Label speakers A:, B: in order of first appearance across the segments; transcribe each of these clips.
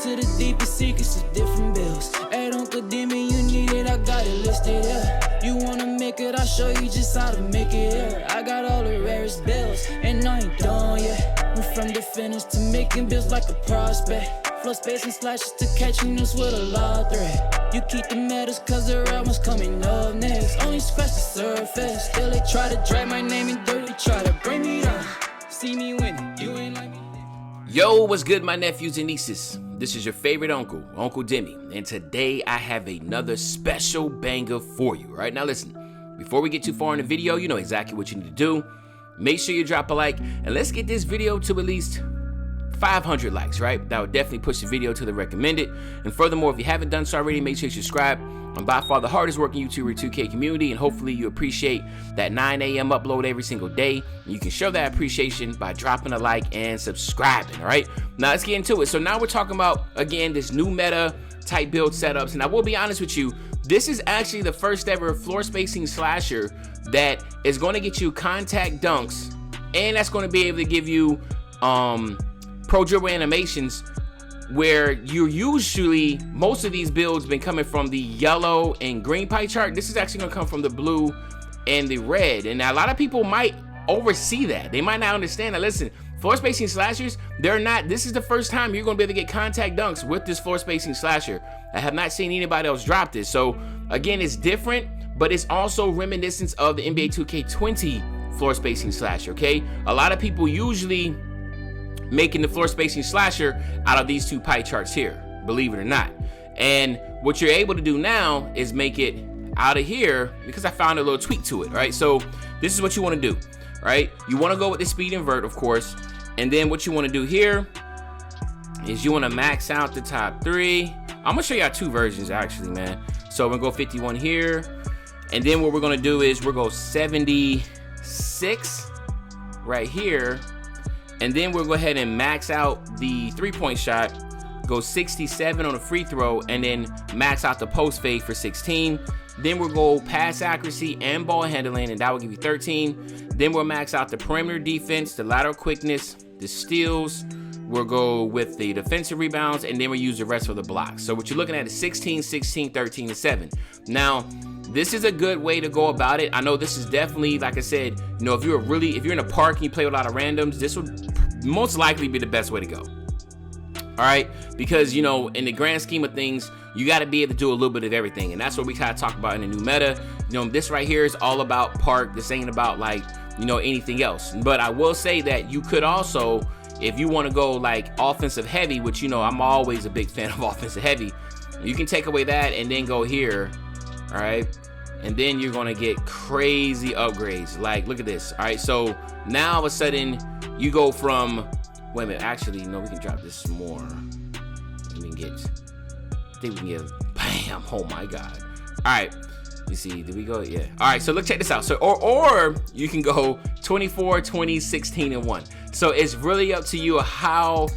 A: to the deepest secrets of different bills. At Uncle Demi, you need it, I got it listed, yeah. You wanna make it, I'll show you just how to make it, yeah. I got all the rarest bills, and I ain't done yet. Went from the finish to making bills like a prospect. Flow space and slashes to catching us with a lot of threat. You keep the medals cause the real one's coming up next. Only scratch the surface, still they try to drag my name in dirt, they try to bring me down. See me winning, you ain't like me.
B: Yo, what's good, my nephews and nieces? This is your favorite uncle, Uncle Demi, and today I have another special banger for you. Right now, listen, before we get too far in the video, you know exactly what you need to do. Make sure you drop a like, and let's get this video to at least 500 likes, right? That would definitely push the video to the recommended. And furthermore, if you haven't done so already, make sure you subscribe. I'm by far the hardest working YouTuber 2K community, and hopefully you appreciate that 9 a.m. upload every single day. And you can show that appreciation by dropping a like and subscribing, all right? Now let's get into it. So now we're talking about, again, this new meta type build setups. And I will be honest with you, this is actually the first ever floor spacing slasher that is going to get you contact dunks, and that's going to be able to give you pro dribble animations, where you're usually, most of these builds been coming from the yellow and green pie chart. This is actually gonna come from the blue and the red. And a lot of people might oversee that. They might not understand that. Listen, floor spacing slashers, this is the first time you're gonna be able to get contact dunks with this floor spacing slasher. I have not seen anybody else drop this. So again, it's different, but it's also reminiscent of the NBA 2K20 floor spacing slasher, okay? A lot of people usually making the floor spacing slasher out of these two pie charts here, believe it or not. And what you're able to do now is make it out of here, because I found a little tweak to it, right? So this is what you want to do, right? You want to go with the speed invert, of course, and then what you want to do here is you want to max out the top three. I'm gonna show y'all two versions actually, man. So we're gonna go 51 here, and then what we're gonna do is we're gonna go 76 right here. And then we'll go ahead and max out the three-point shot, go 67 on the free throw, and then max out the post fade for 16. Then we'll go pass accuracy and ball handling, and that will give you 13. Then we'll max out the perimeter defense, the lateral quickness, the steals. We'll go with the defensive rebounds, and then we'll use the rest of the blocks. So what you're looking at is 16, 16, 13, and 7. Now, this is a good way to go about it. I know this is definitely, like I said, you know, if you're in a park and you play with a lot of randoms, this would most likely be the best way to go. All right, because, you know, in the grand scheme of things, you got to be able to do a little bit of everything, and that's what we kind of talk about in the new meta. You know, this right here is all about park. This ain't about, like, you know, anything else. But I will say that you could also, if you want to go like offensive heavy, which, you know, I'm always a big fan of offensive heavy, you can take away that and then go here. All right, and then you're gonna get crazy upgrades. Like, look at this. All right, so now all of a sudden you go from, wait a minute, actually, no, we can drop this more. We can get, I think we can get, bam, oh my God. All right, you see, did we go? Yeah. All right, so look, check this out. So, or you can go 24, 20, 16, and 1. So it's really up to you how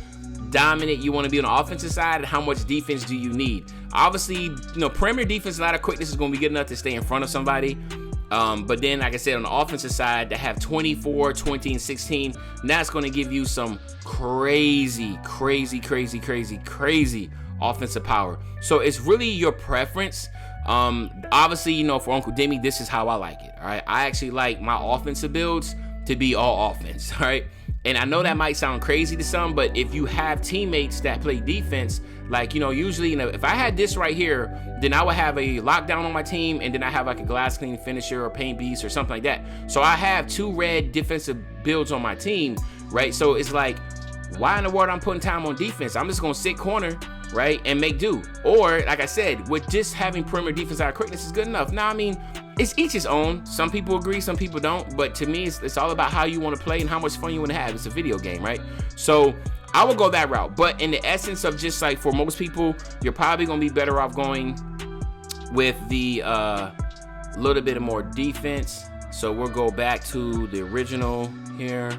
B: dominant you want to be on the offensive side and how much defense do you need. Obviously, you know, perimeter defense, a lot of quickness is going to be good enough to stay in front of somebody. But then, like I said, on the offensive side, to have 24, 20, and 16, that's going to give you some crazy offensive power. So it's really your preference. Obviously, you know, for Uncle Demi, this is how I like it. All right, I actually like my offensive builds to be all offense. All right. And I know that might sound crazy to some, but if you have teammates that play defense, like, you know, usually, you know, if I had this right here, then I would have a lockdown on my team, and then I have like a glass clean finisher or paint beast or something like that. So I have two red defensive builds on my team, right? So it's like, why in the world I'm putting time on defense? I'm just gonna sit corner, right, and make do. Or, like I said, with just having perimeter defense out of quickness is good enough. Now, I mean, it's each his own. Some people agree, some people don't. But to me, it's all about how you want to play and how much fun you want to have. It's a video game, right? So I would go that route. But in the essence of just like, for most people, you're probably going to be better off going with the little bit of more defense. So we'll go back to the original here.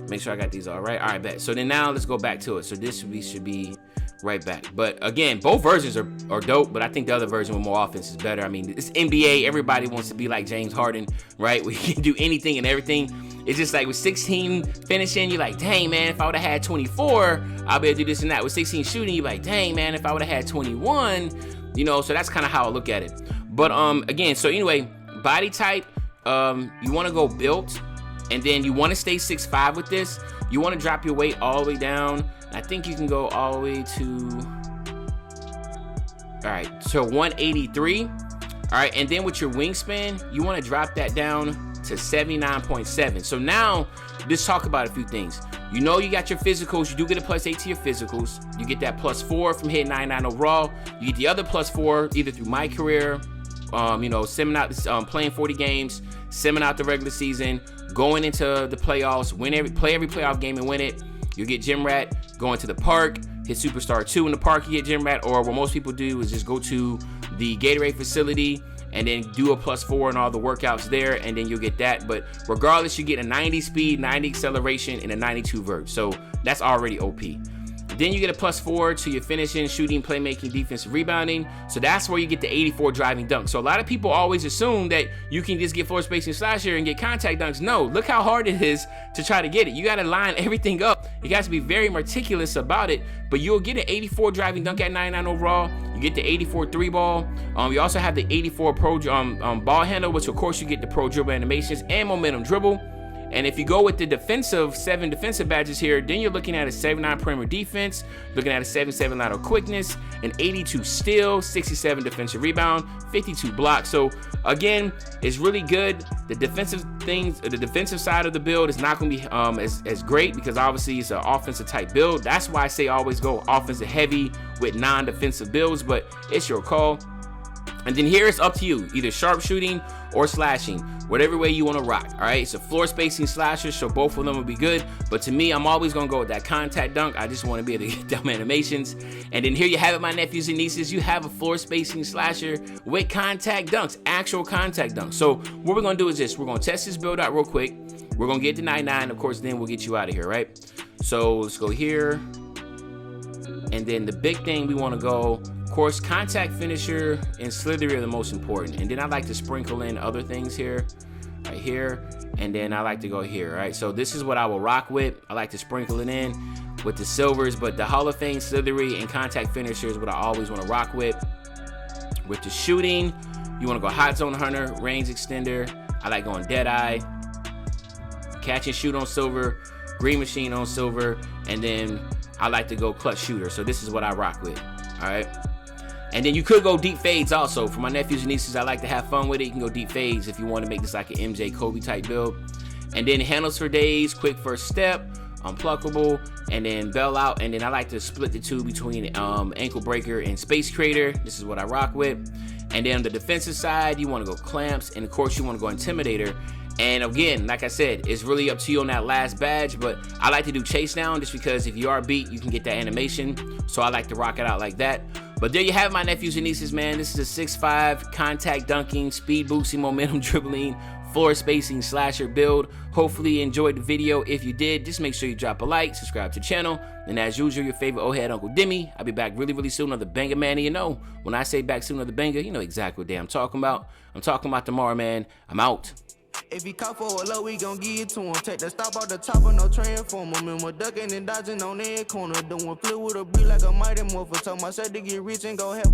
B: Make sure I got these all right. All right, bet. So then now let's go back to it. So this should be right back. But again, both versions are dope, but I think the other version with more offense is better. I mean, it's NBA. Everybody wants to be like James Harden, right? We can do anything and everything. It's just like with 16 finishing, you're like, dang, man, if I would have had 24, I'll be able to do this and that. With 16 shooting, you're like, dang, man, if I would have had 21, you know, so that's kind of how I look at it. But again, so anyway, body type, you want to go built, and then you want to stay 6'5" with this. You want to drop your weight all the way down. I think you can go all the way to, all right, so 183. All right, and then with your wingspan, you want to drop that down to 79.7. So now, let's talk about a few things. You know you got your physicals. You do get a +8 to your physicals. You get that +4 from hitting 99 overall. You get the other +4 either through my career, you know, simming out, playing 40 games, simming out the regular season, going into the playoffs, play every playoff game and win it. You get gym rat, going to the park, hit Superstar 2 in the park, you get gym rat, or what most people do is just go to the Gatorade facility and then do a +4 and all the workouts there, and then you'll get that. But regardless, you get a 90 speed, 90 acceleration, and a 92 vert. So that's already OP. Then you get a +4 to your finishing, shooting, playmaking, defensive rebounding. So that's where you get the 84 driving dunk. So a lot of people always assume that you can just get floor spacing slasher and get contact dunks. No, look how hard it is to try to get it. You got to line everything up. You got to be very meticulous about it, but you'll get an 84 driving dunk at 99 overall. You get the 84 3 ball. You also have the 84 pro ball handle, which of course you get the pro dribble animations and momentum dribble. And if you go with the defensive, 7 defensive badges here, then you're looking at a 79 perimeter defense, looking at a 77 lateral quickness, an 82 steal, 67 defensive rebound, 52 blocks. So again, it's really good. The defensive things, the defensive side of the build is not going to be as great because obviously it's an offensive type build. That's why I say always go offensive heavy with non-defensive builds, but it's your call. And then here it's up to you, either sharpshooting or slashing, whatever way you want to rock. All right, it's a floor spacing slasher, so both of them will be good. But to me, I'm always going to go with that contact dunk. I just want to be able to get them animations. And then here you have it, my nephews and nieces. You have a floor spacing slasher with contact dunks, actual contact dunks. So what we're going to do is this. We're going to test this build out real quick. We're going to get to 99, of course, then we'll get you out of here, right? So let's go here. And then the big thing we want to go, of course, contact finisher and slithery are the most important. And then I like to sprinkle in other things here, right here. And then I like to go here, right? So this is what I will rock with. I like to sprinkle it in with the silvers, but the Hall of Fame slithery and contact finisher is what I always want to rock with. With the shooting, you want to go hot zone hunter, range extender. I like going dead eye, catch and shoot on silver, green machine on silver, and then I like to go clutch shooter. So this is what I rock with, all right? And then you could go deep fades also. For my nephews and nieces, I like to have fun with it. You can go deep fades if you want to make this like an MJ Kobe type build. And then handles for days, quick first step, unpluckable, and then bail out. And then I like to split the two between ankle breaker and space creator. This is what I rock with. And then on the defensive side, you want to go clamps, and of course you want to go intimidator. And again, like I said, it's really up to you on that last badge, but I like to do chase down just because if you are beat, you can get that animation. So I like to rock it out like that. But there you have it, my nephews and nieces, man. This is a 6'5", contact dunking, speed boosting, momentum dribbling, floor spacing slasher build. Hopefully you enjoyed the video. If you did, just make sure you drop a like, subscribe to the channel, and as usual, your favorite old head Uncle Demi. I'll be back really, really soon on the banger, man. And you know, when I say back soon on the banger, you know exactly what day I'm talking about. I'm talking about tomorrow, man. I'm out.
C: If he caught for a low, we gon' give it to him. Take the stop out the top of no transformer. Remember ducking and dodging on every corner. Doing flip with a beat like a mighty morpher. Told myself to get rich and go help.